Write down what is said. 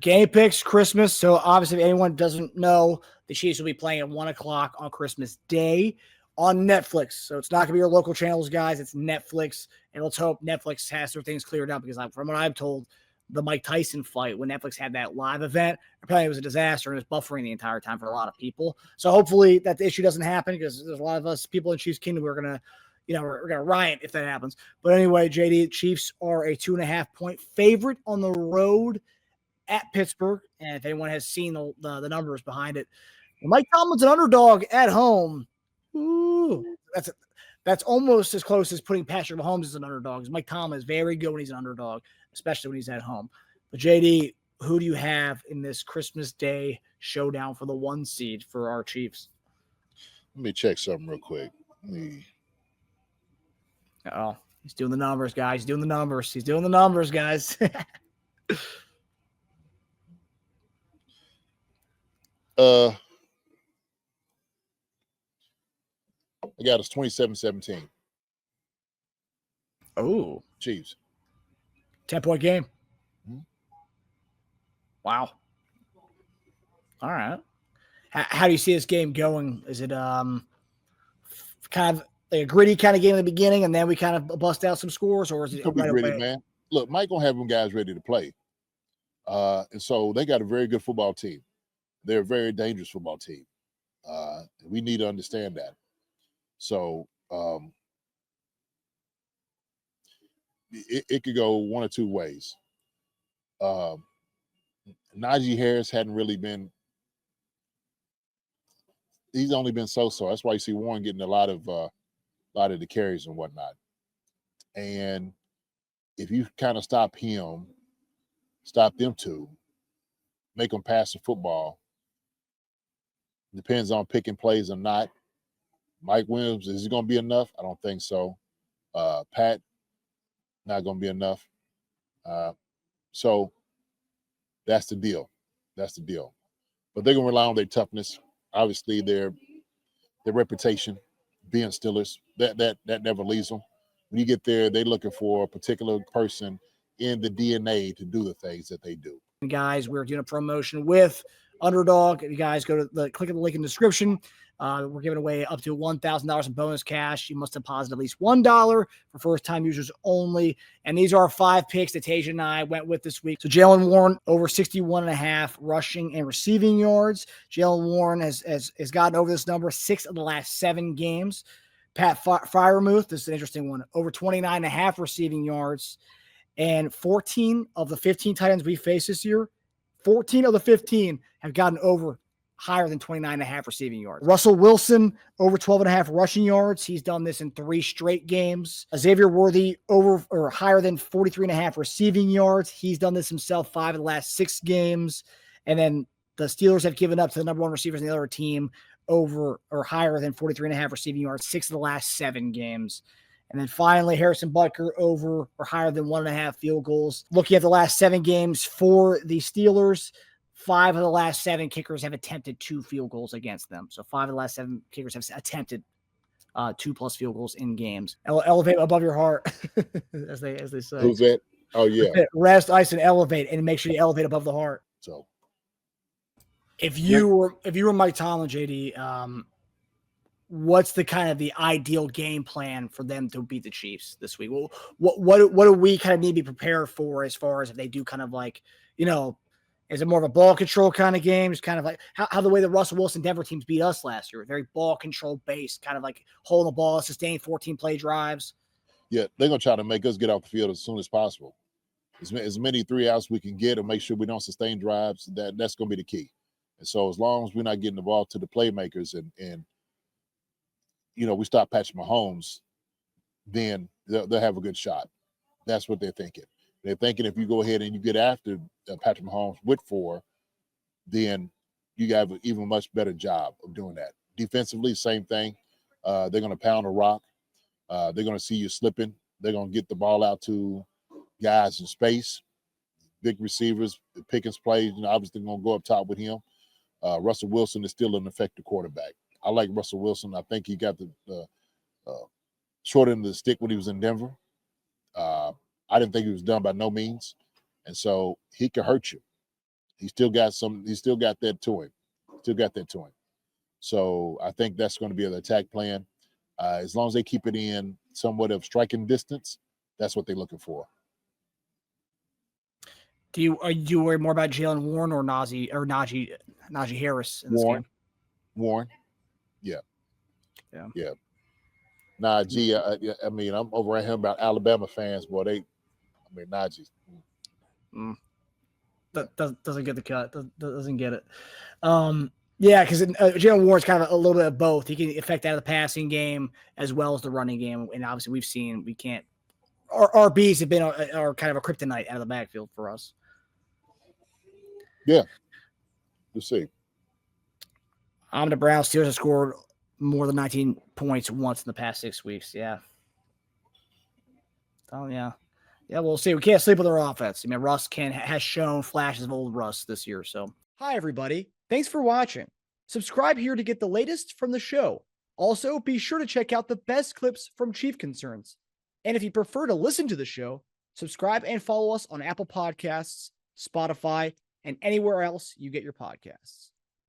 Game picks, Christmas. So obviously, if anyone doesn't know, the Chiefs will be playing at 1 o'clock on Christmas Day on Netflix. So it's not going to be your local channels, guys. It's Netflix. And let's hope Netflix has their things cleared up because from what I've told, the Mike Tyson fight, when Netflix had that live event, apparently it was a disaster and it was buffering the entire time for a lot of people. So hopefully that the issue doesn't happen because there's a lot of us people in Chiefs Kingdom who are going to, we're going to riot if that happens. But anyway, JD, Chiefs are a 2.5-point favorite on the road at Pittsburgh. And if anyone has seen the numbers behind it, Mike Tomlin's an underdog at home. Ooh, that's almost as close as putting Patrick Mahomes as an underdog. Mike Tomlin is very good when he's an underdog, especially when he's at home. But JD, who do you have in this Christmas Day showdown for the 1 seed for our Chiefs? Let me check something real quick. Oh, he's doing the numbers, guys. He's doing the numbers, guys. I got us 27-17. Oh, Chiefs. 10-point game. Mm-hmm. Wow. All right. How do you see this game going? Is it kind of like a gritty kind of game in the beginning, and then we kind of bust out some scores, or is it right gritty, away? Man? Look, Mike gonna have them guys ready to play, and so they got a very good football team. They're a very dangerous football team. We need to understand that. So it could go one or two ways. Najee Harris hadn't really been. He's only been so-so. That's why you see Warren getting a lot of the carries and whatnot. And if you kind of stop them two, make them pass the football. Depends on picking plays or not. Mike Williams, is it going to be enough? I don't think so. Pat, not going to be enough. So that's the deal. But they're going to rely on their toughness. Obviously, their reputation, being Steelers, that never leaves them. When you get there, they're looking for a particular person in the DNA to do the things that they do. Guys, we're doing a promotion with Underdog. If you guys go to click on the link in the description. We're giving away up to $1,000 in bonus cash. You must deposit at least $1 for first-time users only. And these are our 5 picks that Tasia and I went with this week. So Jaylen Warren, over 61.5 rushing and receiving yards. Jaylen Warren has gotten over this number 6 of the last 7 games. Pat Freiermuth, this is an interesting one, over 29.5 receiving yards. And 14 of the 15 tight ends we face this year, 14 of the 15 have gotten over higher than 29.5 receiving yards. Russell Wilson, over 12.5 rushing yards. He's done this in 3 straight games. Xavier Worthy, over or higher than 43.5 receiving yards. He's done this himself 5 of the last 6 games. And then the Steelers have given up to the number 1 receivers in the other team over or higher than 43.5 receiving yards 6 of the last 7 games. And then finally, Harrison Butker, over or higher than 1.5 field goals. Looking at the last 7 games for the Steelers, 5 of the last 7 kickers have attempted 2 field goals against them. So 5 of the last 7 kickers have attempted 2+ field goals in games. Elevate above your heart, as they say. Who's that? Oh, yeah. Rest, ice, and elevate, and make sure you elevate above the heart. So, if you were Mike Tomlin, JD, what's the kind of the ideal game plan for them to beat the Chiefs this week? Well, what do we kind of need to be prepared for as far as if they do kind of like, is it more of a ball control kind of game? It's kind of like how the way the Russell Wilson Denver teams beat us last year, very ball control based, kind of like holding the ball, sustain 14-play drives. Yeah, they're going to try to make us get off the field as soon as possible. As many 3-outs we can get and make sure we don't sustain drives, that's going to be the key. And so as long as we're not getting the ball to the playmakers and we stop Patrick Mahomes, then they'll have a good shot. That's what they're thinking. They're thinking if you go ahead and you get after Patrick Mahomes with 4, then you have an even much better job of doing that. Defensively, same thing. They're going to pound a rock. They're going to see you slipping. They're going to get the ball out to guys in space, big receivers. Pickens plays, obviously going to go up top with him. Russell Wilson is still an effective quarterback. I like Russell Wilson. I think he got the short end of the stick when he was in Denver. I didn't think he was done by no means. And so he could hurt you. He still got that to him. So I think that's going to be an attack plan. As long as they keep it in somewhat of striking distance, that's what they're looking for. Do you worry more about Jalen Warren or Najee Harris in this game? Warren, yeah. Najee, I mean, I'm over at him about Alabama fans, boy. Najee. Doesn't get the cut. Doesn't get it. Yeah, because Jalen Warren's kind of a little bit of both. He can affect out of the passing game as well as the running game, and obviously we've seen we can't. Our RBs have been are kind of a kryptonite out of the backfield for us. Yeah, we'll see. The Browns Steelers have scored more than 19 points once in the past 6 weeks. Yeah. Oh yeah. Yeah, we'll see. We can't sleep with our offense. I mean, Russ has shown flashes of old Russ this year. So, hi everybody. Thanks for watching. Subscribe here to get the latest from the show. Also, be sure to check out the best clips from Chief Concerns. And if you prefer to listen to the show, subscribe and follow us on Apple Podcasts, Spotify, and anywhere else you get your podcasts.